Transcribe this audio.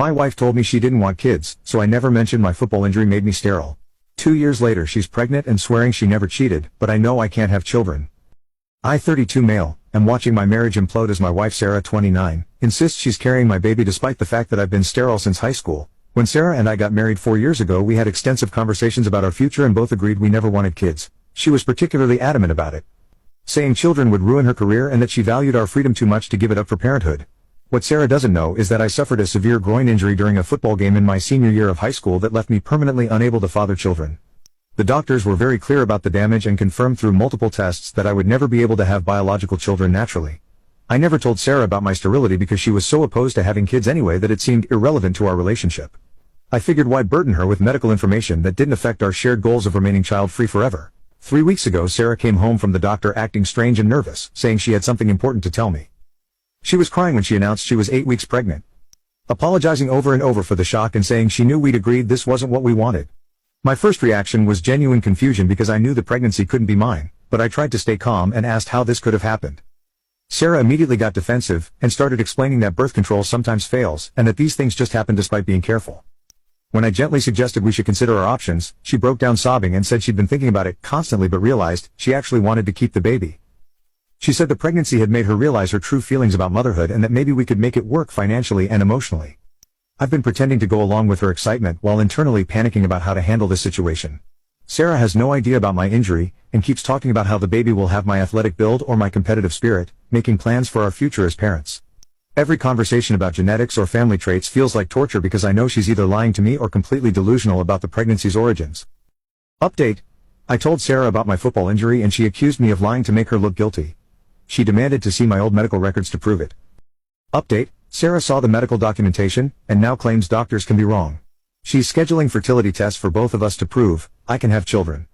My wife told me she didn't want kids, so I never mentioned my football injury made me sterile. 2 years later she's pregnant and swearing she never cheated, but I know I can't have children. I, 32 male, am watching my marriage implode as my wife Sarah, 29, insists she's carrying my baby despite the fact that I've been sterile since high school. When Sarah and I got married 4 years ago we had extensive conversations about our future and both agreed we never wanted kids. She was particularly adamant about it, saying children would ruin her career and that she valued our freedom too much to give it up for parenthood. What Sarah doesn't know is that I suffered a severe groin injury during a football game in my senior year of high school that left me permanently unable to father children. The doctors were very clear about the damage and confirmed through multiple tests that I would never be able to have biological children naturally. I never told Sarah about my sterility because she was so opposed to having kids anyway that it seemed irrelevant to our relationship. I figured why burden her with medical information that didn't affect our shared goals of remaining child-free forever. 3 weeks ago Sarah came home from the doctor acting strange and nervous, saying she had something important to tell me. She was crying when she announced she was 8 weeks pregnant, apologizing over and over for the shock and saying she knew we'd agreed this wasn't what we wanted. My first reaction was genuine confusion because I knew the pregnancy couldn't be mine, but I tried to stay calm and asked how this could have happened. Sarah immediately got defensive and started explaining that birth control sometimes fails and that these things just happen despite being careful. When I gently suggested we should consider our options, she broke down sobbing and said she'd been thinking about it constantly but realized she actually wanted to keep the baby. She said the pregnancy had made her realize her true feelings about motherhood and that maybe we could make it work financially and emotionally. I've been pretending to go along with her excitement while internally panicking about how to handle this situation. Sarah has no idea about my injury and keeps talking about how the baby will have my athletic build or my competitive spirit, making plans for our future as parents. Every conversation about genetics or family traits feels like torture because I know she's either lying to me or completely delusional about the pregnancy's origins. Update: I told Sarah about my football injury and she accused me of lying to make her look guilty. She demanded to see my old medical records to prove it. Update: Sarah saw the medical documentation and now claims doctors can be wrong. She's scheduling fertility tests for both of us to prove I can have children.